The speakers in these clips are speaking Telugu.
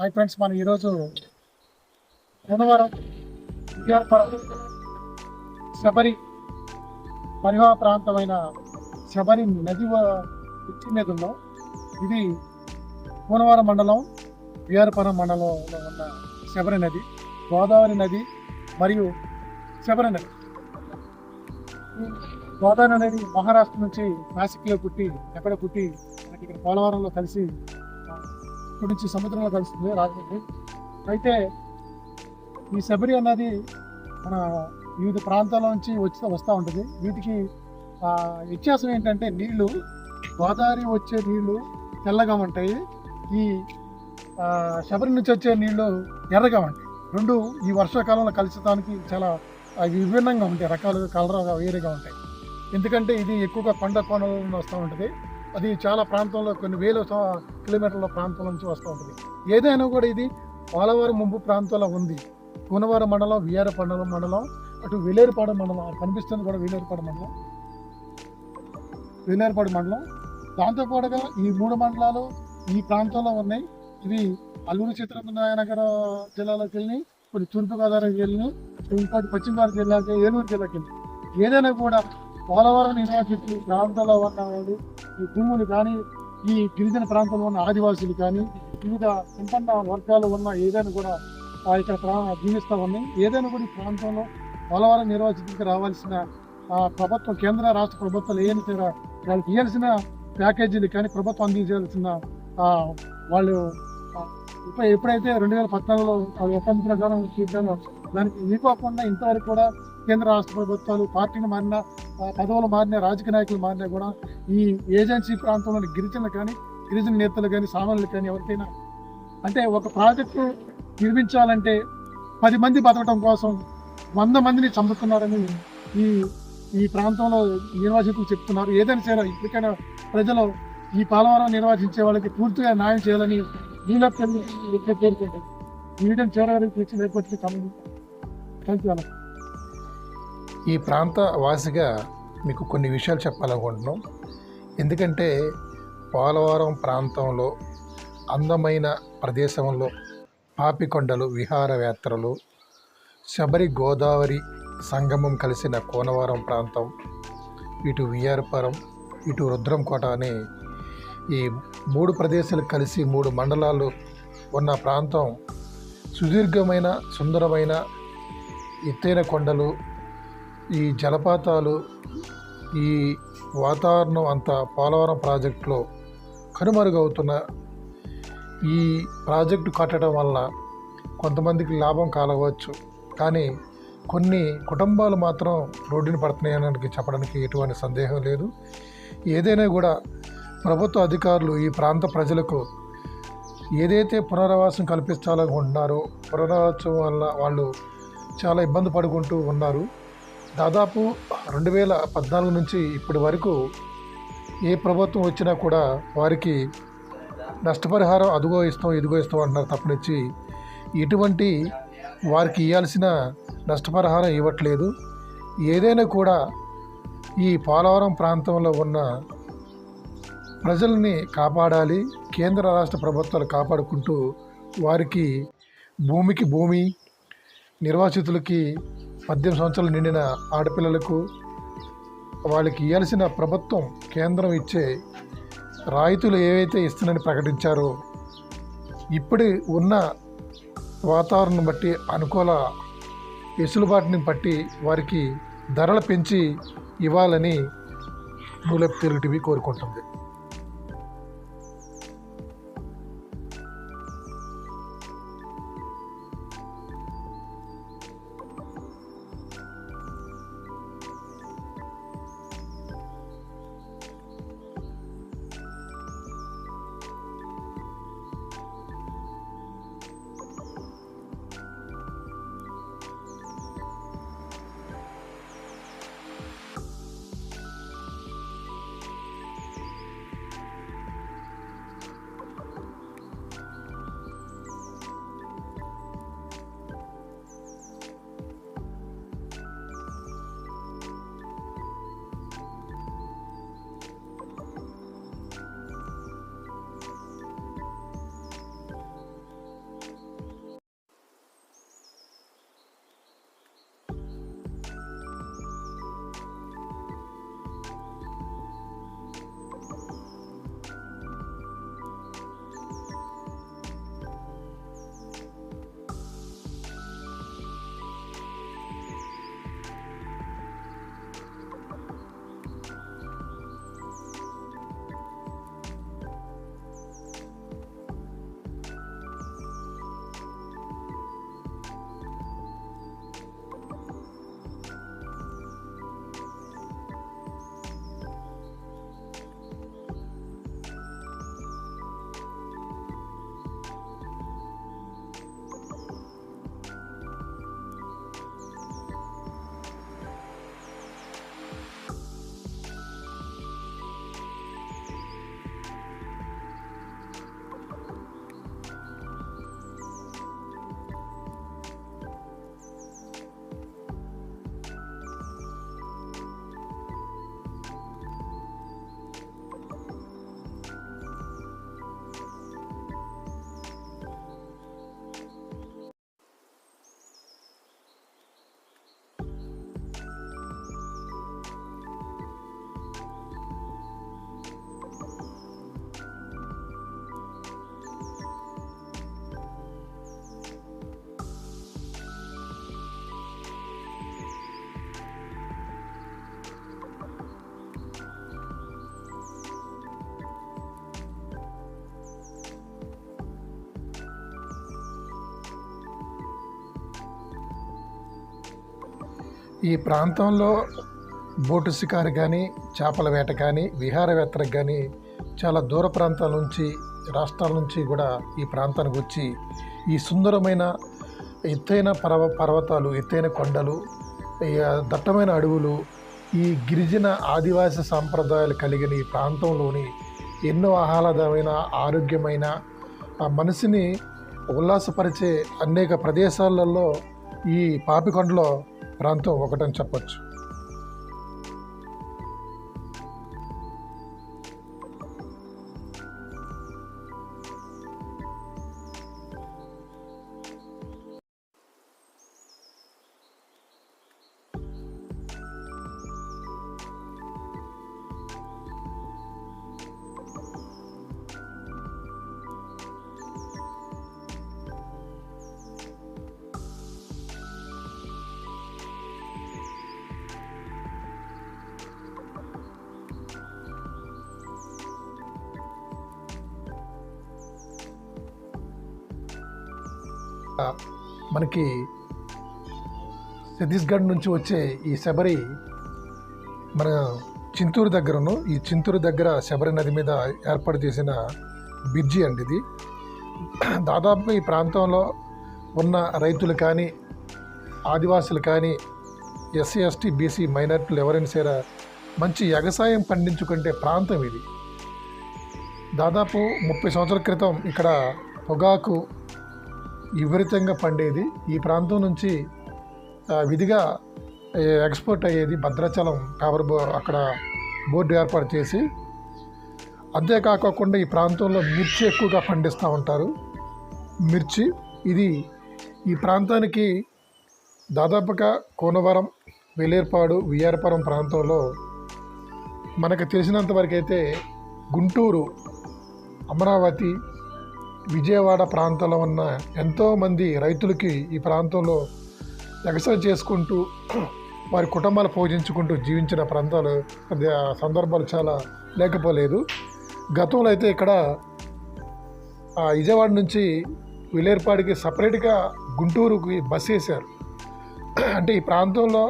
హాయ్ ఫ్రెండ్స్, మనం ఈరోజు గన్నవరం విద్యాపురం శబరి పరివాహ ప్రాంతమైన శబరి నది ఉచ్చి మీద ఉన్నాం. ఇది కూనవరం మండలం విఆర్పురం మండలంలో ఉన్న శబరి నది, గోదావరి నది మరియు శబరి నది. గోదావరి అనేది మహారాష్ట్ర నుంచి నాసిక్లో పుట్టి మనకి ఇక్కడ పోలవరంలో కలిసి ఇక్కడి నుంచి సముద్రంలో కలుస్తుంది రాజమండ్రి. అయితే ఈ శబరి అన్నది మన వివిధ ప్రాంతాల నుంచి వస్తూ ఉంటుంది. వీటికి వ్యత్యాసం ఏంటంటే నీళ్లు, గోదావరి వచ్చే నీళ్లు తెల్లగా ఉంటాయి, ఈ శబరి నుంచి వచ్చే నీళ్లు ఎర్రగా ఉంటాయి. రెండు ఈ వర్షాకాలంలో కలిసడానికి చాలా విభిన్నంగా ఉంటాయి, రకాలుగా కలర్ వేరేగా ఉంటాయి. ఎందుకంటే ఇది ఎక్కువగా కొండ కోణంలో వస్తూ ఉంటుంది. అది చాలా ప్రాంతంలో కొన్ని వేల కిలోమీటర్ల ప్రాంతం నుంచి వస్తూ ఉంటుంది. ఏదైనా కూడా ఇది పోలవరం ముంపు ప్రాంతంలో ఉంది. కూనవరం మండలం, విఆర్పురం మండలం, అటు వేలేరుపాడు మండలం కనిపిస్తుంది కూడా, వేలేరుపాడు మండలం. దాంతోపాటుగా ఈ మూడు మండలాలు ఈ ప్రాంతంలో ఉన్నాయి. ఇవి అల్లూరు సీతారామరాజనగర్ జిల్లాలోకి వెళ్ళి, కొన్ని తూర్పుగోదావరికి వెళ్ళి, ఇంకోటి పశ్చిమ గోదావరి జిల్లాకి, ఏలూరు జిల్లాకి వెళ్ళి. ఏదైనా కూడా పోలవరం నిర్వాసితులు ప్రాంతంలో ఉన్న వాళ్ళు, ఈ భూములు కానీ, ఈ గిరిజన ప్రాంతంలో ఉన్న ఆదివాసులు కానీ, వివిధ సంపన్న వర్గాలు ఉన్న ఏదైనా కూడా ఇక్కడ జీవిస్తూ ఉన్నాయి. ఏదైనా కూడా ఈ ప్రాంతంలో పోలవరం నిర్వాసితులకు రావాల్సిన ప్రభుత్వం, కేంద్ర రాష్ట్ర ప్రభుత్వాలు ఏమైనా సరే వాళ్ళకి ఇవ్వాల్సిన ప్యాకేజీలు కానీ, ప్రభుత్వం అందించాల్సిన వాళ్ళు ఎప్పుడైతే 2014లో ఒప్పంద ప్రకారం చూద్దామో దానికి ఇవ్వకుండా ఇంతవరకు కూడా కేంద్ర రాష్ట్ర ప్రభుత్వాలు పార్టీలు మారినా, పదవులు మారినా, రాజకీయ నాయకులు మారినా కూడా ఈ ఏజెన్సీ ప్రాంతంలోని గిరిజనులు కానీ, గిరిజన నేతలు కానీ, సామాన్యులు కానీ ఎవరికైనా అంటే ఒక ప్రాజెక్టు నిర్మించాలంటే 10 మంది బతకడం కోసం 100 మందిని చంపుతున్నారని ఈ ప్రాంతంలో నిర్వాసితులు చెప్తున్నారు. ఏదైనా సరే ఇప్పటికైనా ప్రజలు ఈ పోలవరం నిర్వహించే వాళ్ళకి పూర్తిగా న్యాయం చేయాలని వీళ్ళకి కోరుకుంటారు. ఈ వీడియోని చేరవరకు లేకపోతే థ్యాంక్ యూ. ఈ ప్రాంత వాసిగా మీకు కొన్ని విషయాలు చెప్పాలనుకుంటున్నాం. ఎందుకంటే పోలవరం ప్రాంతంలో అందమైన ప్రదేశంలో పాపికొండలు, విహారయాత్రలు, శబరి గోదావరి సంగమం కలిసిన కూనవరం ప్రాంతం, ఇటు విఆర్పురం, ఇటు రుద్రంకోట అనే ఈ 3 ప్రదేశాలు కలిసి 3 మండలాలు ఉన్న ప్రాంతం సుదీర్ఘమైన, సుందరమైన ఎత్తైన కొండలు, ఈ జలపాతాలు, ఈ వాతావరణం అంతా పోలవరం ప్రాజెక్టులో కనుమరుగవుతున్న ఈ ప్రాజెక్టు కట్టడం వల్ల కొంతమందికి లాభం కలగవచ్చు, కానీ కొన్ని కుటుంబాలు మాత్రం రోడ్డుని పడుతున్నాయని చెప్పడానికి ఎటువంటి సందేహం లేదు. ఏదైనా కూడా ప్రభుత్వ అధికారులు ఈ ప్రాంత ప్రజలకు ఏదైతే పునరావాసం కల్పించాలనుకుంటున్నారో, పునరావాసం వల్ల వాళ్ళు చాలా ఇబ్బంది పడుకుంటూ ఉన్నారు. దాదాపు 2014 నుంచి ఇప్పటి వరకు ఏ ప్రభుత్వం వచ్చినా కూడా వారికి నష్టపరిహారం అదిగో ఇస్తాం, ఇదిగో ఇస్తాం అంటున్నారు తప్పనిచ్చి ఎటువంటి వారికి ఇవ్వాల్సిన నష్టపరిహారం ఇవ్వట్లేదు. ఏదైనా కూడా ఈ పోలవరం ప్రాంతంలో ఉన్న ప్రజల్ని కాపాడాలి, కేంద్ర రాష్ట్ర ప్రభుత్వాలు కాపాడుకుంటూ వారికి భూమికి భూమి, నిర్వాసితులకి 18 సంవత్సరాలు నిండిన ఆడపిల్లలకు వాళ్ళకి ఇవ్వాల్సిన ప్రభుత్వం, కేంద్రం ఇచ్చే రాయితీలు ఏవైతే ఇస్తుందని ప్రకటించారో, ఇప్పటి ఉన్న వాతావరణం బట్టి, అనుకూల వెసులుబాటుని బట్టి వారికి ధరలు పెంచి ఇవ్వాలని నూలెప్ తెలుగు టీవీ కోరుకుంటుంది. ఈ ప్రాంతంలో బోటు షికారు కానీ, చేపల వేట కానీ, విహారయాత్రకు కానీ చాలా దూర ప్రాంతాల నుంచి, రాష్ట్రాల నుంచి కూడా ఈ ప్రాంతానికి వచ్చి ఈ సుందరమైన ఎత్తైన పర్వతాలు, ఎత్తైన కొండలు, ఈ దట్టమైన అడవులు, ఈ గిరిజన ఆదివాసీ సాంప్రదాయాలు కలిగిన ఈ ప్రాంతంలోని ఎన్నో ఆహ్లాదమైన, ఆరోగ్యమైన, ఆ మనసుని ఉల్లాసపరిచే అనేక ప్రదేశాలలో ఈ పాపికొండలో ప్రాంతం ఒకటని చెప్పచ్చు. మనకి ఛత్తీస్గఢ్ నుంచి వచ్చే ఈ శబరి మన చింతూరు దగ్గరను, ఈ చింతూరు దగ్గర శబరి నది మీద ఏర్పాటు చేసిన బ్రిడ్జి అండి ఇది. దాదాపుగా ఈ ప్రాంతంలో ఉన్న రైతులు కానీ, ఆదివాసులు కానీ, ఎస్సీ ఎస్టీ బీసీ మైనారిటీలు ఎవరైనా సరే మంచి వ్యవసాయం పండించుకుంటే ప్రాంతం ఇది. దాదాపు 30 సంవత్సరాల క్రితం ఇక్కడ పొగాకు విపరీతంగా పండేది. ఈ ప్రాంతం నుంచి విధిగా ఎక్స్పోర్ట్ అయ్యేది భద్రాచలం అక్కడ బోర్డు ఏర్పాటు చేసి. అంతేకాకుండా ఈ ప్రాంతంలో మిర్చి ఎక్కువగా పండిస్తూ ఉంటారు. మిర్చి ఇది ఈ ప్రాంతానికి దాదాపుగా కోనవరం, వేలేర్పాడు, విఆర్పురం ప్రాంతంలో మనకు తెలిసినంతవరకు అయితే గుంటూరు, అమరావతి, విజయవాడ ప్రాంతంలో ఉన్న ఎంతోమంది రైతులకి ఈ ప్రాంతంలో వ్యవసాయం చేసుకుంటూ వారి కుటుంబాలు పోషించుకుంటూ జీవించిన ప్రాంతాలు సందర్భాలు చాలా లేకపోలేదు. గతంలో అయితే ఇక్కడ విజయవాడ నుంచి విలేర్పాడికి సపరేట్గా గుంటూరుకి బస్ వేశారు. అంటే ఈ ప్రాంతంలో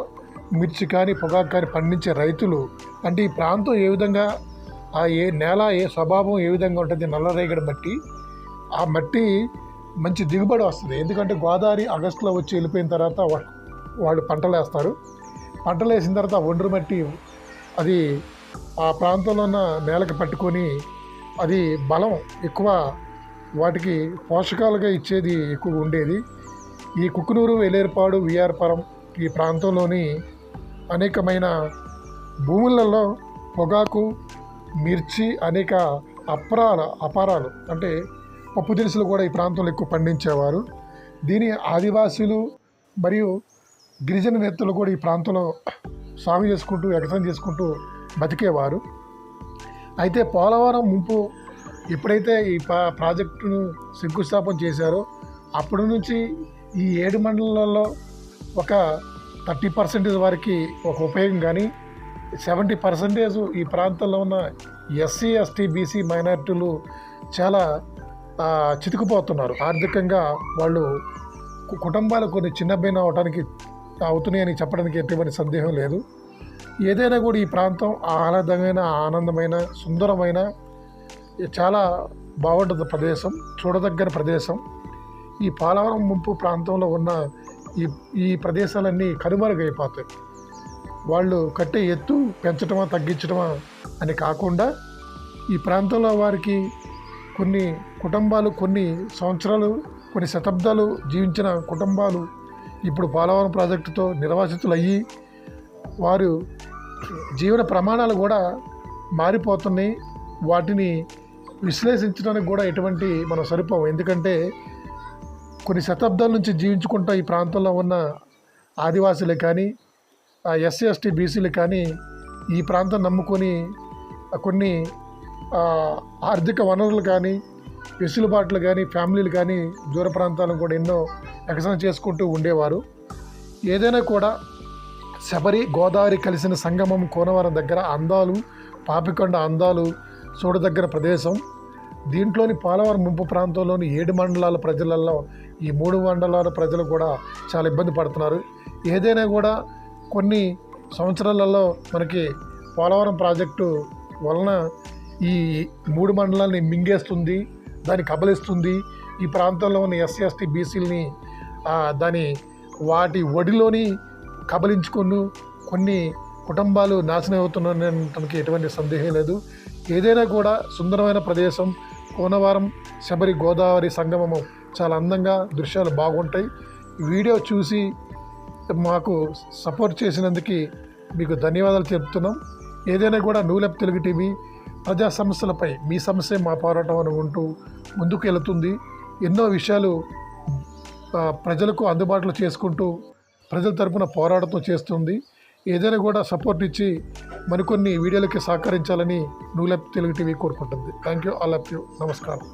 మిర్చి కానీ, పొగాకు కానీ పండించే రైతులు, అంటే ఈ ప్రాంతం ఏ విధంగా, ఏ నేల, ఏ స్వభావం ఏ విధంగా ఉంటుంది, నల్లరేగడి మట్టి, ఆ మట్టి మంచి దిగుబడి వస్తుంది. ఎందుకంటే గోదావరి ఆగస్టులో వచ్చి వెళ్ళిపోయిన తర్వాత వాళ్ళు పంటలు వేస్తారు. పంటలు వేసిన తర్వాత ఒండ్రు మట్టి అది ఆ ప్రాంతంలో ఉన్న నేలకు పట్టుకొని అది బలం ఎక్కువ, వాటికి పోషకాలుగా ఇచ్చేది ఎక్కువ ఉండేది. ఈ కుక్కునూరు, వేలేర్పాడు, విఆర్పురం ఈ ప్రాంతంలోని అనేకమైన భూములలో పొగాకు, మిర్చి, అనేక అపారాలు అంటే పప్పు దినుసులు కూడా ఈ ప్రాంతంలో ఎక్కువ పండించేవారు. దీని ఆదివాసీలు మరియు గిరిజన నేతలు కూడా ఈ ప్రాంతంలో సాగు చేసుకుంటూ, వ్యవసాయం చేసుకుంటూ బతికేవారు. అయితే పోలవరం ముంపు ఎప్పుడైతే ఈ ప్రాజెక్టును శంకుస్థాపన చేశారో అప్పటి నుంచి ఈ 7 మండలాల్లో ఒక 30% వారికి ఒక ఉపయోగం, కానీ 70% ఈ ప్రాంతంలో ఉన్న ఎస్సీ ఎస్టీ బీసీ మైనారిటీలు చాలా చితికిపోతున్నారు. ఆర్థికంగా వాళ్ళు కుటుంబాలు కొన్ని చిన్నభిన్నం అవడానికి అవుతున్నాయని చెప్పడానికి ఎటువంటి సందేహం లేదు. ఏదైనా కూడా ఈ ప్రాంతం ఆహ్లాదమైన, ఆనందమైన, సుందరమైన, చాలా బాగుంటుంది ప్రదేశం, చూడదగ్గర ప్రదేశం. ఈ పోలవరం ముంపు ప్రాంతంలో ఉన్న ఈ ప్రదేశాలన్నీ కనుమరుగైపోతాయి. వాళ్ళు కట్టే ఎత్తు పెంచడమా తగ్గించడమా అని కాకుండా ఈ ప్రాంతంలో వారికి కొన్ని కుటుంబాలు, కొన్ని సంవత్సరాలు, కొన్ని శతాబ్దాలు జీవించిన కుటుంబాలు ఇప్పుడు పోలవరం ప్రాజెక్టుతో నిర్వాసితులు అయ్యి వారు జీవన ప్రమాణాలు కూడా మారిపోతున్నాయి. వాటిని విశ్లేషించడానికి కూడా ఎటువంటి మనం సరిపోవు. ఎందుకంటే కొన్ని శతాబ్దాల నుంచి జీవించుకుంటూ ఈ ప్రాంతంలో ఉన్న ఆదివాసులే కానీ, ఎస్సీ ఎస్టీ బీసీలు కానీ ఈ ప్రాంతం నమ్ముకొని కొన్ని ఆర్థిక వనరులు కానీ, వెసులుబాట్లు కానీ, ఫ్యామిలీలు కానీ దూర ప్రాంతాలను కూడా ఎన్నో వ్యవసాయం చేసుకుంటూ ఉండేవారు. ఏదైనా కూడా శబరి, గోదావరి కలిసిన సంగమం కోనవరం దగ్గర అందాలు, పాపికొండ అందాలు చూడదగ్గర ప్రదేశం. దీంట్లోని పోలవరం ముంపు ప్రాంతంలోని 7 మండలాల ప్రజలలో ఈ 3 మండలాల ప్రజలు కూడా చాలా ఇబ్బంది పడుతున్నారు. ఏదైనా కూడా కొన్ని సంవత్సరాలలో మనకి పోలవరం ప్రాజెక్టు వలన ఈ 3 మండలాన్ని మింగేస్తుంది, దాన్ని కబలిస్తుంది. ఈ ప్రాంతంలో ఉన్న ఎస్సీ ఎస్టీ బీసీలని వాటి ఒడిలోని కబలించుకొని కొన్ని కుటుంబాలు నాశనం అవుతున్నాయనడానికి ఎటువంటి సందేహం లేదు. ఏదైనా కూడా సుందరమైన ప్రదేశం కోనవరం శబరి గోదావరి సంగమము చాలా అందంగా దృశ్యాలు బాగుంటాయి. వీడియో చూసి మాకు సపోర్ట్ చేసినందుకు మీకు ధన్యవాదాలు చెప్తున్నాం. ఏదైనా కూడా న్యూలెప్ తెలుగు టీవీ ప్రజా సమస్యలపై మీ సమస్య మా పోరాటం అని ఉంటూ ముందుకు వెళుతుంది. ఎన్నో విషయాలు ప్రజలకు అందుబాటులో చేసుకుంటూ ప్రజల తరపున పోరాటం చేస్తుంది. ఏదైనా కూడా సపోర్ట్ ఇచ్చి మరికొన్ని వీడియోలకి సహకరించాలని న్యూలెప్ తెలుగు టీవీ కోరుకుంటుంది. Thank you, all of you. నమస్కారం.